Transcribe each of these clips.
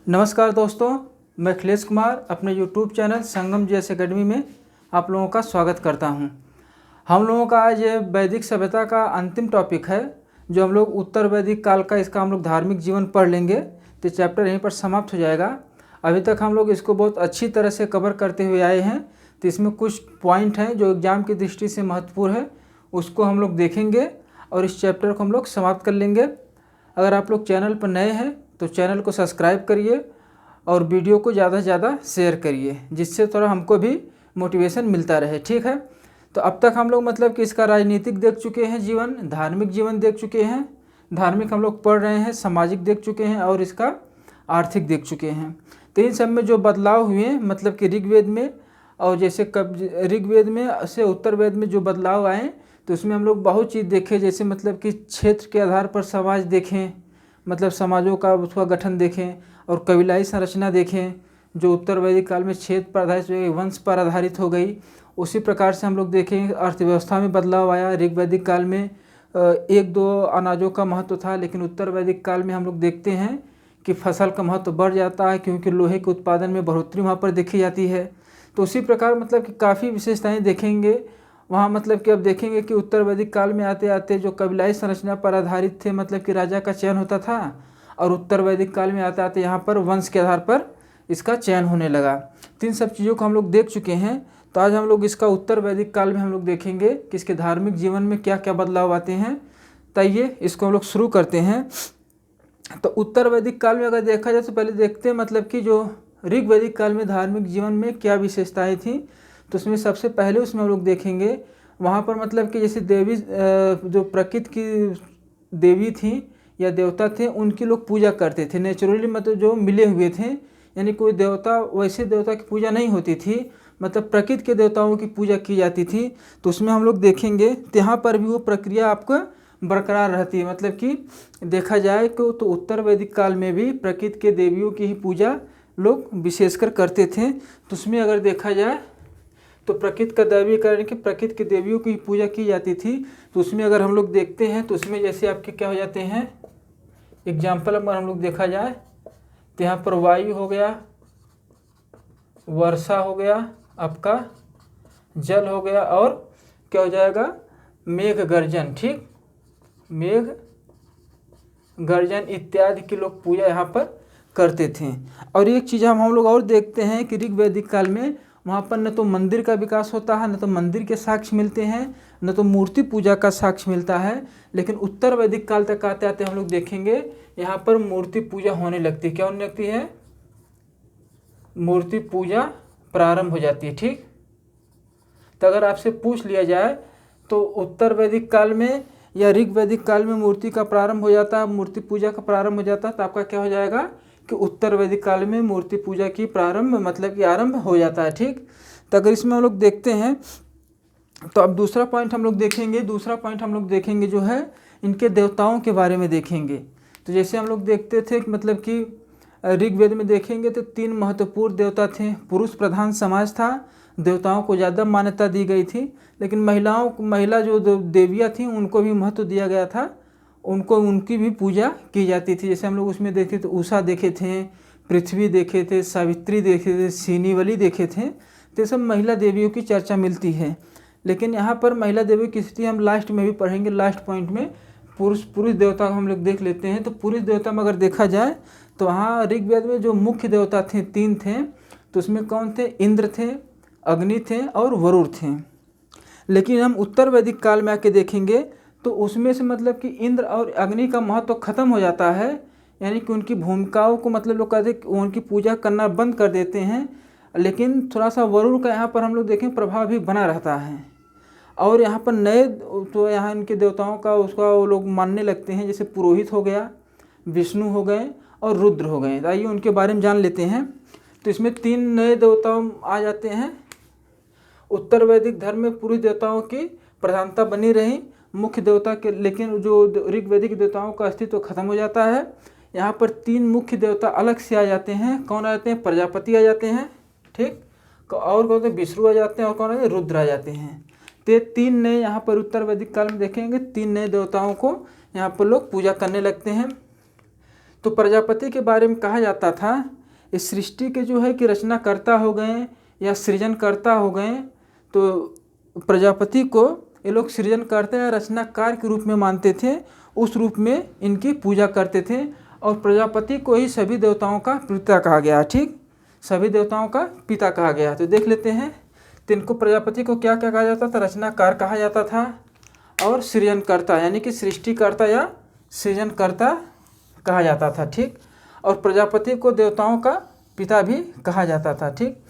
नमस्कार दोस्तों, मैं अखिलेश कुमार अपने YouTube चैनल संगम जीएस एकेडमी में आप लोगों का स्वागत करता हूं। हम लोगों का आज ये वैदिक सभ्यता का अंतिम टॉपिक है, जो हम लोग उत्तर वैदिक काल का इसका हम लोग धार्मिक जीवन पढ़ लेंगे तो चैप्टर यहीं पर समाप्त हो जाएगा। अभी तक हम लोग इसको बहुत अच्छी तरह से कवर करते हुए आए हैं, तो इसमें कुछ पॉइंट हैं जो एग्ज़ाम की दृष्टि से महत्वपूर्ण है, उसको हम लोग देखेंगे और इस चैप्टर को हम लोग समाप्त कर लेंगे। अगर आप लोग चैनल पर नए हैं तो चैनल को सब्सक्राइब करिए और वीडियो को ज़्यादा से ज़्यादा शेयर करिए, जिससे थोड़ा हमको भी मोटिवेशन मिलता रहे। ठीक है, तो अब तक हम लोग मतलब कि इसका राजनीतिक देख चुके हैं जीवन, धार्मिक जीवन देख चुके हैं, धार्मिक हम लोग पढ़ रहे हैं, सामाजिक देख चुके हैं और इसका आर्थिक देख चुके हैं। तो इन सब में जो बदलाव हुए मतलब कि ऋग्वेद में और जैसे ऋग्वेद में से उत्तर वेद में जो बदलाव आए तो उसमें हम लोग बहुत चीज़ देखें, जैसे मतलब कि क्षेत्र के आधार पर समाज देखें, मतलब समाजों का उसका गठन देखें और कबीलाई संरचना देखें, जो उत्तर वैदिक काल में क्षेत्र पर आधारित वंश पर आधारित हो गई। उसी प्रकार से हम लोग देखें अर्थव्यवस्था में बदलाव आया। ऋग वैदिक काल में एक दो अनाजों का महत्व था, लेकिन उत्तर वैदिक काल में हम लोग देखते हैं कि फसल का महत्व बढ़ जाता है, क्योंकि लोहे के उत्पादन में बढ़ोतरी वहाँ पर देखी जाती है। तो उसी प्रकार मतलब कि काफ़ी विशेषताएँ देखेंगे वहाँ, मतलब कि अब देखेंगे कि उत्तर वैदिक काल में आते आते जो कबीलाई संरचना पर आधारित थे, मतलब कि राजा का चयन होता था, और उत्तर वैदिक काल में आते आते यहाँ पर वंश के आधार पर इसका चयन होने लगा। तो इन सब चीज़ों को हम लोग देख चुके हैं। तो आज हम लोग इसका उत्तर वैदिक काल में हम लोग देखेंगे कि इसके धार्मिक जीवन में क्या क्या बदलाव आते हैं। तो आइए इसको हम लोग शुरू करते हैं। तो उत्तर वैदिक काल में अगर देखा जाए तो पहले देखते हैं मतलब कि जो ऋग वैदिक काल में धार्मिक जीवन में क्या विशेषताएँ थीं। तो उसमें सबसे पहले उसमें हम लोग देखेंगे वहाँ पर मतलब कि जैसे देवी जो प्रकृति की देवी थी या देवता थे, उनकी लोग पूजा करते थे नेचुरली, मतलब जो मिले हुए थे, यानी कोई देवता वैसे देवता की पूजा नहीं होती थी, मतलब प्रकृति के देवताओं की पूजा की जाती थी। तो उसमें हम लोग देखेंगे तो यहाँ पर भी वो प्रक्रिया आपका बरकरार रहती है। मतलब कि देखा जाए तो उत्तर वैदिक काल में भी प्रकृति के देवियों की ही पूजा लोग विशेषकर करते थे। तो उसमें अगर देखा जाए तो प्रकृति का दैवीकरण की प्रकृति के देवियों की पूजा की जाती थी। तो उसमें अगर हम लोग देखते हैं तो उसमें जैसे आपके क्या हो जाते हैं, एग्जाम्पल अगर हम लोग देखा जाए तो यहाँ पर वायु हो गया, वर्षा हो गया, आपका जल हो गया, और क्या हो जाएगा मेघ गर्जन। ठीक, मेघ गर्जन इत्यादि की लोग पूजा यहाँ पर करते थे। और एक चीज़ हम लोग और देखते हैं कि ऋग वैदिक काल में वहाँ पर न तो मंदिर का विकास होता है, न तो मंदिर के साक्ष्य मिलते हैं, न तो मूर्ति पूजा का साक्ष्य मिलता है। लेकिन उत्तर वैदिक काल तक आते आते हम लोग देखेंगे यहाँ पर मूर्ति पूजा होने लगती है। क्या होने लगती है? मूर्ति पूजा प्रारंभ हो जाती है। ठीक, तो अगर आपसे पूछ लिया जाए तो उत्तर वैदिक काल में या ऋग वैदिक काल में मूर्ति का प्रारंभ हो जाता है, मूर्ति पूजा का प्रारंभ हो जाता है, तो आपका क्या हो जाएगा कि उत्तर वैदिक काल में मूर्ति पूजा की प्रारंभ मतलब कि आरंभ हो जाता है। ठीक, तो अगर इसमें हम लोग देखते हैं तो अब दूसरा पॉइंट हम लोग देखेंगे जो है इनके देवताओं के बारे में देखेंगे। तो जैसे हम लोग देखते थे कि मतलब कि ऋग्वेद में देखेंगे तो 3 महत्वपूर्ण देवता थे। पुरुष प्रधान समाज था, देवताओं को ज़्यादा मान्यता दी गई थी, लेकिन महिला जो देवियाँ थीं उनको भी महत्व दिया गया था, उनकी भी पूजा की जाती थी। जैसे हम लोग उसमें देखे तो उषा देखे थे, पृथ्वी देखे थे, सावित्री देखे थे, सिनीवली देखे थे। तो सब महिला देवियों की चर्चा मिलती है। लेकिन यहाँ पर महिला देवियों की स्थिति हम लास्ट में भी पढ़ेंगे, लास्ट पॉइंट में पुरुष देवता को हम लोग देख लेते हैं। तो पुरुष देवता में अगर देखा जाए तो वहाँ ऋग्वेद में जो मुख्य देवता थे 3 थे। तो उसमें कौन थे? इंद्र थे, अग्नि थे और वरुण थे। लेकिन हम उत्तर वैदिक काल में आके देखेंगे तो उसमें से मतलब कि इंद्र और अग्नि का महत्व खत्म हो जाता है, यानी कि उनकी भूमिकाओं को मतलब लोग कहते हैं उनकी पूजा करना बंद कर देते हैं। लेकिन थोड़ा सा वरुण का यहाँ पर हम लोग देखें प्रभाव भी बना रहता है। और यहाँ पर नए तो यहाँ इनके देवताओं का उसका वो लोग मानने लगते हैं, जैसे पुरोहित हो गया, विष्णु हो गए और रुद्र हो गए। आइए उनके बारे में जान लेते हैं। तो इसमें 3 नए देवता आ जाते हैं। उत्तर वैदिक धर्म में पुरुष देवताओं की प्रधानता बनी रही मुख्य देवता के, लेकिन जो ऋग्वैदिक देवताओं का अस्तित्व खत्म हो जाता है। यहाँ पर 3 मुख्य देवता अलग से आ जाते हैं। कौन आ जाते हैं? प्रजापति आ जाते हैं। ठीक, और कौन से? विष्णु आ जाते हैं, और कौन आते हैं? रुद्र आ जाते हैं। तो 3 नए यहाँ पर उत्तर वैदिक काल में देखेंगे 3 नए देवताओं को यहाँ पर लोग पूजा करने लगते हैं। तो प्रजापति के बारे में कहा जाता था इस सृष्टि के जो है कि रचनाकर्ता हो गए या सृजनकर्ता हो गए, तो प्रजापति को ये लोग सृजनकर्ता या रचनाकार के रूप में मानते थे, उस रूप में इनकी पूजा करते थे। और प्रजापति को ही सभी देवताओं का पिता कहा गया, ठीक, सभी देवताओं का पिता कहा गया। तो देख लेते हैं, तो इनको प्रजापति को क्या क्या कहा जाता था? रचनाकार कहा जाता था और सृजनकर्ता यानी कि सृष्टिकर्ता या सृजनकर्ता कहा जाता था, ठीक। और प्रजापति को देवताओं का पिता भी कहा जाता था, ठीक।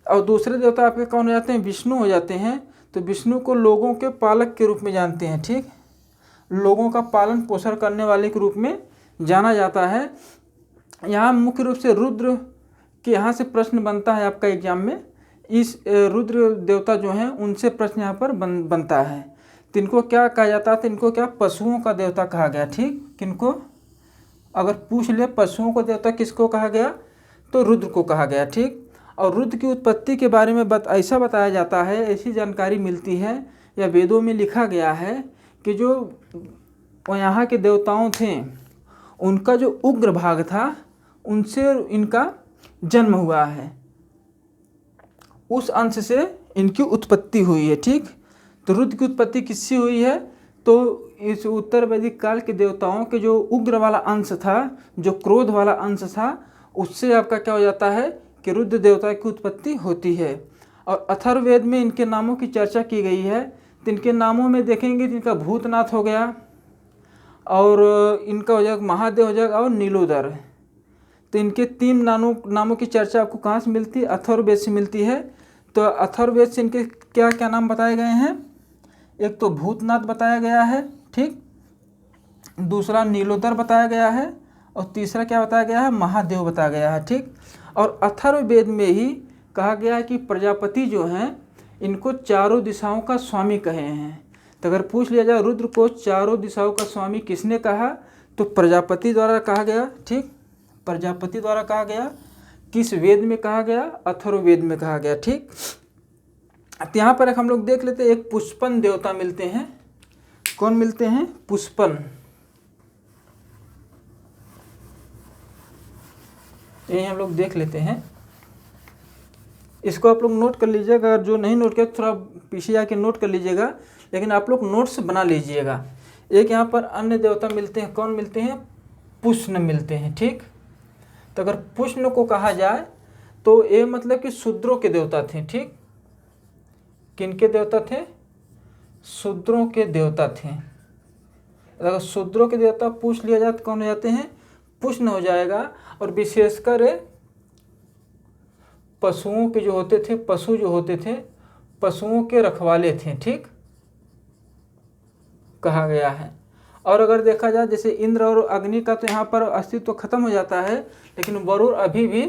और दूसरे देवता आपके कौन हो जाते हैं? विष्णु हो जाते हैं। तो विष्णु को लोगों के पालक के रूप में जानते हैं, ठीक, लोगों का पालन पोषण करने वाले के रूप में जाना जाता है। यहाँ मुख्य रूप से रुद्र के यहाँ से प्रश्न बनता है आपका एग्जाम में, इस रुद्र देवता जो हैं उनसे प्रश्न यहाँ पर बनता है। तो इनको क्या कहा जाता था? इनको क्या पशुओं का देवता कहा गया, ठीक। किनको अगर पूछ ले पशुओं को देवता किसको कहा गया? तो रुद्र को कहा गया, ठीक। और रुद्र की उत्पत्ति के बारे में ऐसा बताया जाता है, ऐसी जानकारी मिलती है या वेदों में लिखा गया है कि जो यहाँ के देवताओं थे उनका जो उग्र भाग था उनसे इनका जन्म हुआ है, उस अंश से इनकी उत्पत्ति हुई है, ठीक। तो रुद्र की उत्पत्ति किससे हुई है? तो इस उत्तर वैदिक काल के देवताओं के जो उग्र वाला अंश था, जो क्रोध वाला अंश था, उससे आपका क्या हो जाता है कि रुद्र देवता की उत्पत्ति होती है। और अथर्ववेद में इनके नामों की चर्चा की गई है। तो इनके नामों में देखेंगे तो इनका भूतनाथ हो गया और इनका हो जाएगा महादेव हो जाएगा और नीलोदर। तो इनके 3 नामों की चर्चा आपको कहाँ से मिलती है? अथर्ववेद से मिलती है। तो अथर्ववेद से इनके क्या क्या नाम बताए गए हैं? एक तो भूतनाथ बताया गया है, ठीक, दूसरा नीलोदर बताया गया है और तीसरा क्या बताया गया है? महादेव बताया गया है, ठीक। और अथर्ववेद में ही कहा गया है कि प्रजापति जो हैं इनको चारों दिशाओं का स्वामी कहे हैं। तो अगर पूछ लिया जाए रुद्र को चारों दिशाओं का स्वामी किसने कहा, तो प्रजापति द्वारा कहा गया, ठीक, प्रजापति द्वारा कहा गया। किस वेद में कहा गया? अथर्ववेद में कहा गया, ठीक। तो यहाँ पर हम लोग देख लेते हैं, एक पुष्पन देवता मिलते हैं। कौन मिलते हैं? पुष्पन। ये हम लोग देख लेते हैं, इसको आप लोग नोट कर लीजिएगा, अगर जो नहीं नोट किया थोड़ा पीछे जाके नोट कर लीजिएगा, लेकिन आप लोग नोट्स बना लीजिएगा। एक यहाँ पर अन्य देवता मिलते हैं, कौन मिलते हैं? पुष्ण मिलते हैं, ठीक। तो अगर पुष्ण को कहा जाए तो ये मतलब कि शूद्रों के देवता थे, ठीक। किनके देवता थे? शूद्रों के देवता थे। अगर शूद्रों के देवता पूछ लिया जाए तो कौन हो जाते हैं? पुष्ण हो जाएगा। और विशेषकर पशुओं के जो होते थे, पशु जो होते थे, पशुओं के रखवाले थे, ठीक, कहा गया है। और अगर देखा जाए जैसे इंद्र और अग्नि का तो यहाँ पर अस्तित्व खत्म हो जाता है, लेकिन वरुण अभी भी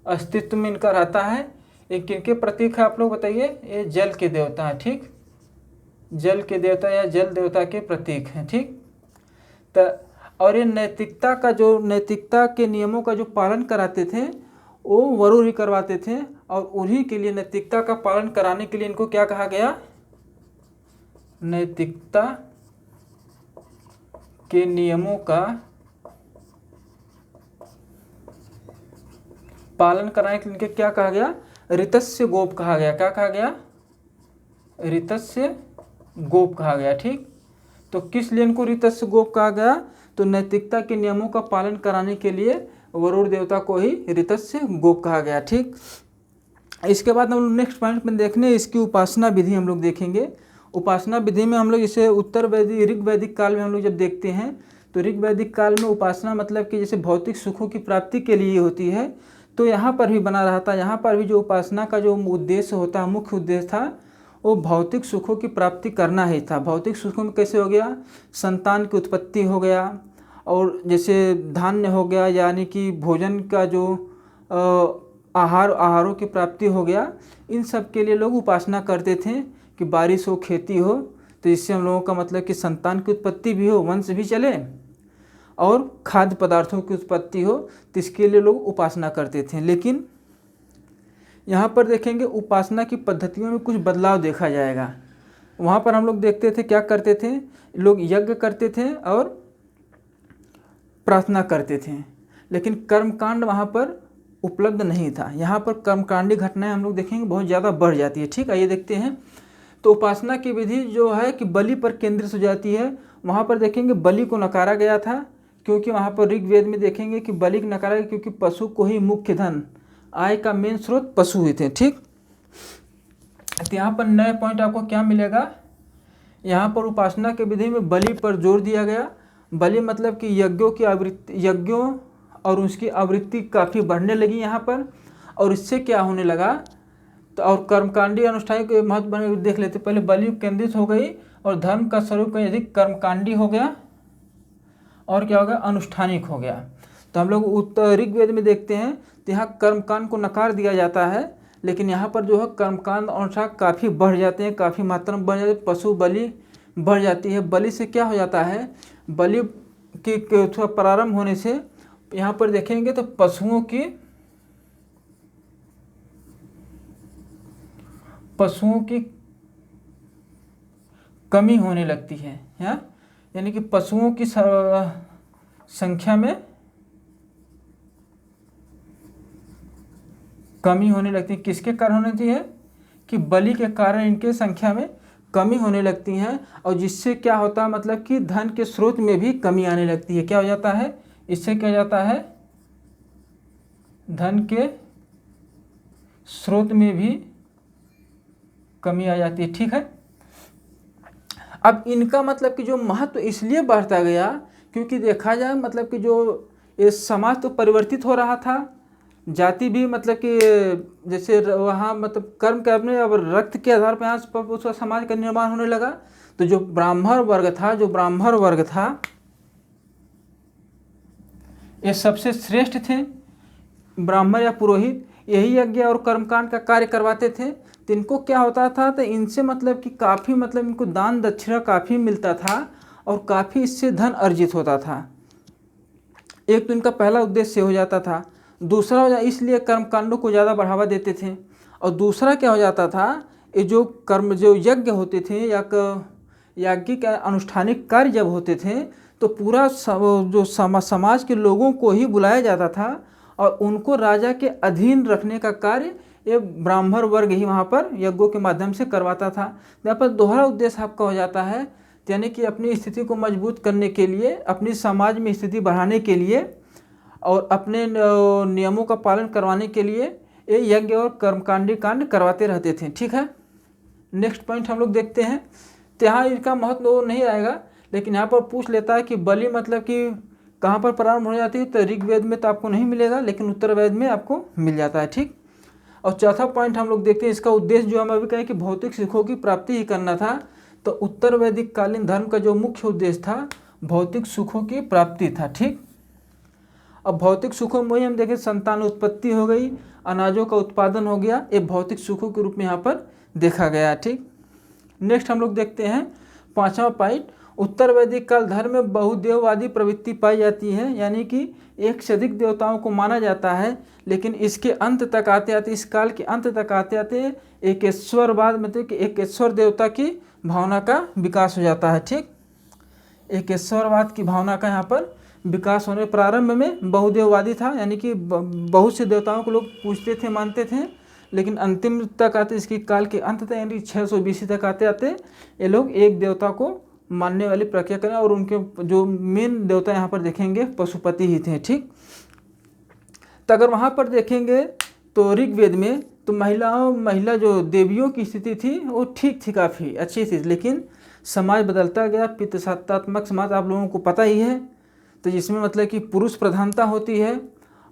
अस्तित्व में इनका रहता है। ये किनके प्रतीक है आप लोग बताइए? ये जल के देवता है, ठीक, जल के देवता या जल देवता के प्रतीक हैं, ठीक। तो और ये नैतिकता का जो नैतिकता के नियमों का जो पालन कराते थे वो वरुण ही करवाते थे। और उन्हीं के लिए नैतिकता का पालन कराने के लिए इनको क्या कहा गया? नैतिकता के नियमों का पालन कराने के लिए इनके क्या कहा गया? ऋतस्य गोप कहा गया। क्या कहा गया? ऋतस्य गोप कहा गया, ठीक। तो किस लिए इनको ऋतस्य गोप कहा गया? तो नैतिकता के नियमों का पालन कराने के लिए वरुण देवता को ही ऋतस्य गोप कहा गया, ठीक। इसके बाद हम लोग नेक्स्ट पॉइंट में देखने इसकी उपासना विधि हम लोग देखेंगे। उपासना विधि में हम लोग इसे उत्तर वैदिक ऋग वैदिक काल में हम लोग जब देखते हैं तो ऋग वैदिक काल में उपासना मतलब कि जैसे भौतिक सुखों की प्राप्ति के लिए होती है, तो यहाँ पर भी बना रहा था। यहाँ पर भी जो उपासना का जो उद्देश्य होता है, मुख्य उद्देश्य था, वो भौतिक सुखों की प्राप्ति करना ही था। भौतिक सुखों में कैसे हो गया? संतान की उत्पत्ति हो गया, और जैसे धान्य हो गया यानी कि भोजन का जो आहारों की प्राप्ति हो गया। इन सब के लिए लोग उपासना करते थे कि बारिश हो, खेती हो, तो इससे हम लोगों का मतलब कि संतान की उत्पत्ति भी हो, वंश भी चले, और खाद्य पदार्थों की उत्पत्ति हो, तो इसके लिए लोग उपासना करते थे। लेकिन यहाँ पर देखेंगे उपासना की पद्धतियों में कुछ बदलाव देखा जाएगा। वहाँ पर हम लोग देखते थे क्या करते थे, लोग यज्ञ करते थे और प्रार्थना करते थे। लेकिन कर्मकांड वहाँ पर उपलब्ध नहीं था। यहाँ पर कर्मकांडी घटनाएं हम लोग देखेंगे बहुत ज़्यादा बढ़ जाती है। ठीक, आइए देखते हैं। तो उपासना की विधि जो है कि बलि पर केंद्रित हो जाती है। वहाँ पर देखेंगे बलि को नकारा गया था, क्योंकि वहाँ पर ऋग्वेद में देखेंगे कि बलि को नकारा गया, क्योंकि पशु को ही मुख्य धन, आय का मेन स्रोत पशु ही थे। ठीक, तो यहाँ पर नए पॉइंट आपको क्या मिलेगा, यहाँ पर उपासना की विधि में बलि पर जोर दिया गया। बलि मतलब कि यज्ञों और उसकी आवृत्ति काफ़ी बढ़ने लगी यहाँ पर, और इससे क्या होने लगा, तो और कर्मकांडी अनुष्ठान के महत्व देख लेते। पहले बलि केंद्रित हो गई और धर्म का स्वरूप कहीं अधिक कर्मकांडी हो गया, और क्या हो गया, अनुष्ठानिक हो गया। तो हम लोग उत्तर ऋग्वेद में देखते हैं तो यहाँ कर्मकांड को नकार दिया जाता है, लेकिन यहाँ पर जो है कर्मकांड अनुष्ठान काफ़ी बढ़ जाते हैं, काफ़ी मात्रा में बढ़ जाते हैं, पशु बलि बढ़ जाती है। बलि से क्या हो जाता है, बलि की थोड़ा प्रारंभ होने से यहाँ पर देखेंगे तो पशुओं की कमी होने लगती है, यानी कि पशुओं की संख्या में कमी होने लगती है। किसके कारण होने लगती है, कि बलि के कारण इनके संख्या में कमी होने लगती है, और जिससे क्या होता है, मतलब कि धन के स्रोत में भी कमी आने लगती है। क्या हो जाता है, इससे क्या जाता है, धन के स्रोत में भी कमी आ जाती है। ठीक है, अब इनका मतलब कि जो महत्व इसलिए बढ़ता गया, क्योंकि देखा जाए मतलब कि जो ये समाज तो परिवर्तित हो रहा था, जाति भी मतलब कि जैसे वहाँ मतलब कर्म करने अब रक्त के आधार पर यहाँ उसका समाज का निर्माण होने लगा। तो जो ब्राह्मण वर्ग था ये सबसे श्रेष्ठ थे। ब्राह्मण या पुरोहित यही यज्ञ और कर्मकांड का कार्य करवाते थे। तो इनको क्या होता था, तो इनसे मतलब कि काफ़ी मतलब इनको दान दक्षिणा काफ़ी मिलता था, और काफ़ी इससे धन अर्जित होता था। एक तो इनका पहला उद्देश्य हो जाता था, दूसरा हो जाता इसलिए कर्मकांडों को ज़्यादा बढ़ावा देते थे, और दूसरा क्या हो जाता था, ये जो यज्ञ होते थे या याज्ञिक अनुष्ठानिक कार्य जब होते थे, तो पूरा जो समाज के लोगों को ही बुलाया जाता था, और उनको राजा के अधीन रखने का कार्य ये ब्राह्मण वर्ग ही वहाँ पर यज्ञों के माध्यम से करवाता था। यहाँ पर दोहरा उद्देश्य आपका हो जाता है, यानी कि अपनी स्थिति को मजबूत करने के लिए, अपनी समाज में स्थिति बढ़ाने के लिए, और अपने नियमों का पालन करवाने के लिए ये यज्ञ और कर्मकांडी कांड करवाते रहते थे। ठीक है, नेक्स्ट पॉइंट हम लोग देखते हैं। तो यहाँ इनका महत्व नहीं आएगा, लेकिन यहाँ पर पूछ लेता है कि बलि मतलब कि कहाँ पर प्रारंभ हो जाती है, तो ऋग्वेद में तो आपको नहीं मिलेगा, लेकिन उत्तरवेद में आपको मिल जाता है। ठीक, और चौथा पॉइंट हम लोग देखते हैं, इसका उद्देश्य जो हम अभी कहें कि भौतिक सुखों की प्राप्ति ही करना था। तो उत्तर वैदिक कालीन धर्म का जो मुख्य उद्देश्य था भौतिक सुखों की प्राप्ति था। ठीक, अब भौतिक सुखों में हम देखें संतान उत्पत्ति हो गई, अनाजों का उत्पादन हो गया, ये भौतिक सुखों के रूप में यहाँ पर देखा गया। ठीक, नेक्स्ट हम लोग देखते हैं पांचवा पॉइंट, उत्तर वैदिक काल धर्म में बहुदेववादी प्रवृत्ति पाई जाती है, यानी कि एक से अधिक देवताओं को माना जाता है, लेकिन इसके अंत तक आते आते, इस काल के अंत तक आते आते एकेश्वरवाद मतलब कि एकेश्वर देवता की भावना का विकास हो जाता है। ठीक, एकेश्वरवाद की भावना का यहाँ पर विकास होने, प्रारंभ में बहुदेववादी था, यानी कि बहुत से देवताओं को लोग पूजते थे, मानते थे, लेकिन अंतिम तक आते, इसकी काल के अंत तक यानी 600 BC तक आते आते ये लोग एक देवता को मानने वाली प्रक्रिया करें, और उनके जो मेन देवता यहाँ पर देखेंगे पशुपति ही थे। ठीक, तो अगर वहाँ पर देखेंगे तो ऋग्वेद में तो महिला जो देवियों की स्थिति थी वो ठीक थी, काफ़ी अच्छी थी, लेकिन समाज बदलता गया, पितृसत्तात्मक समाज आप लोगों को पता ही है, तो जिसमें मतलब कि पुरुष प्रधानता होती है।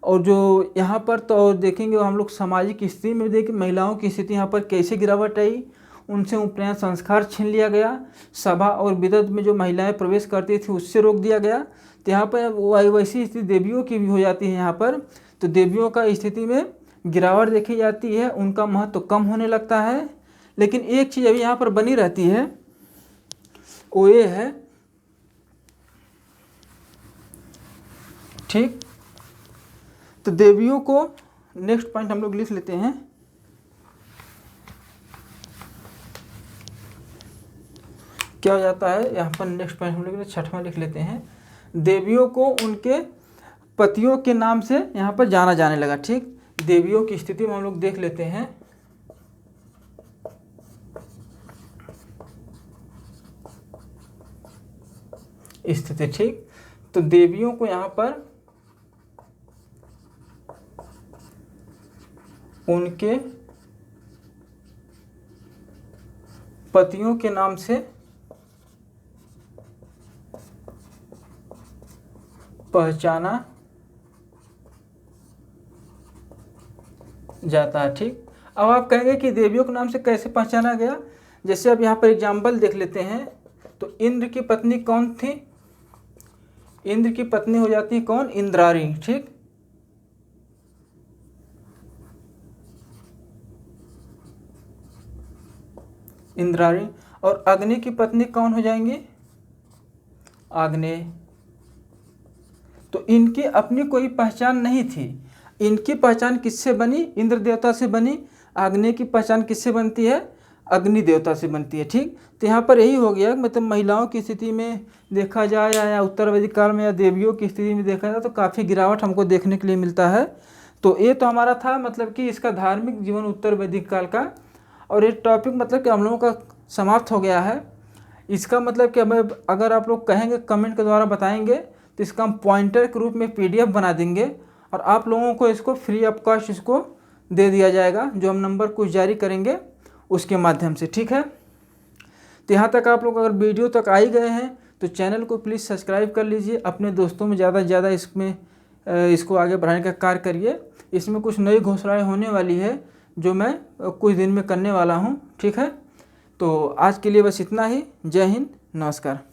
और जो यहाँ पर तो देखेंगे हम लोग सामाजिक स्थिति में देखें महिलाओं की स्थिति यहाँ पर कैसे गिरावट आई, उनसे उपनयन संस्कार छीन लिया गया, सभा और विदत में जो महिलाएं प्रवेश करती थी उससे रोक दिया गया। तो यहाँ पर वैसी स्थिति देवियों की भी हो जाती है यहाँ पर, तो देवियों का स्थिति में गिरावट देखी जाती है, उनका महत्व कम होने लगता है। लेकिन एक चीज़ अभी यहाँ पर बनी रहती है, वो ये है, ठीक, तो देवियों को नेक्स्ट पॉइंट हम लोग लिख लेते हैं, क्या हो जाता है यहाँ पर नेक्स्ट पॉइंट हम लोग 6वां लिख लेते हैं, देवियों को उनके पतियों के नाम से यहाँ पर जाना जाने लगा। ठीक, देवियों की स्थिति में हम लोग देख लेते हैं। स्थिति, ठीक, तो देवियों को यहाँ पर उनके पतियों के नाम से पहचाना जाता है। ठीक, अब आप कहेंगे कि देवियों के नाम से कैसे पहचाना गया। जैसे अब यहाँ पर एग्जाम्पल देख लेते हैं। तो इंद्र की पत्नी कौन थी? इंद्र की पत्नी हो जाती है कौन? इंद्राणी। ठीक, इंद्राणी। और अग्नि की पत्नी कौन हो जाएंगी? आग्नेय। तो इनकी अपनी कोई पहचान नहीं थी। इनकी पहचान किससे बनी? इंद्र देवता से बनी। आग्नेय की पहचान किससे बनती है? अग्नि देवता से बनती है। ठीक, तो यहाँ पर यही हो गया, मतलब महिलाओं की स्थिति में देखा जाए या उत्तर वैदिक काल में या देवियों की स्थिति में देखा जाए तो काफ़ी गिरावट हमको देखने के लिए मिलता है। तो ये तो हमारा था मतलब कि इसका धार्मिक जीवन उत्तर वैदिक काल का, और ये टॉपिक मतलब कि हम लोगों का समाप्त हो गया है। इसका मतलब कि हमें अगर आप लोग कहेंगे, कमेंट के द्वारा बताएंगे, तो इसका हम पॉइंटर के रूप में PDF बना देंगे और आप लोगों को इसको फ्री ऑफ कॉस्ट इसको दे दिया जाएगा, जो हम नंबर कुछ जारी करेंगे उसके माध्यम से। ठीक है, तो यहाँ तक आप लोग अगर वीडियो तक आ ही गए हैं तो चैनल को प्लीज़ सब्सक्राइब कर लीजिए। अपने दोस्तों में ज़्यादा से ज़्यादा इसको आगे बढ़ाने का कार्य करिए। इसमें कुछ नई घोषणाएँ होने वाली है जो मैं कुछ दिन में करने वाला हूँ। ठीक है, तो आज के लिए बस इतना ही। जय हिंद, नमस्कार।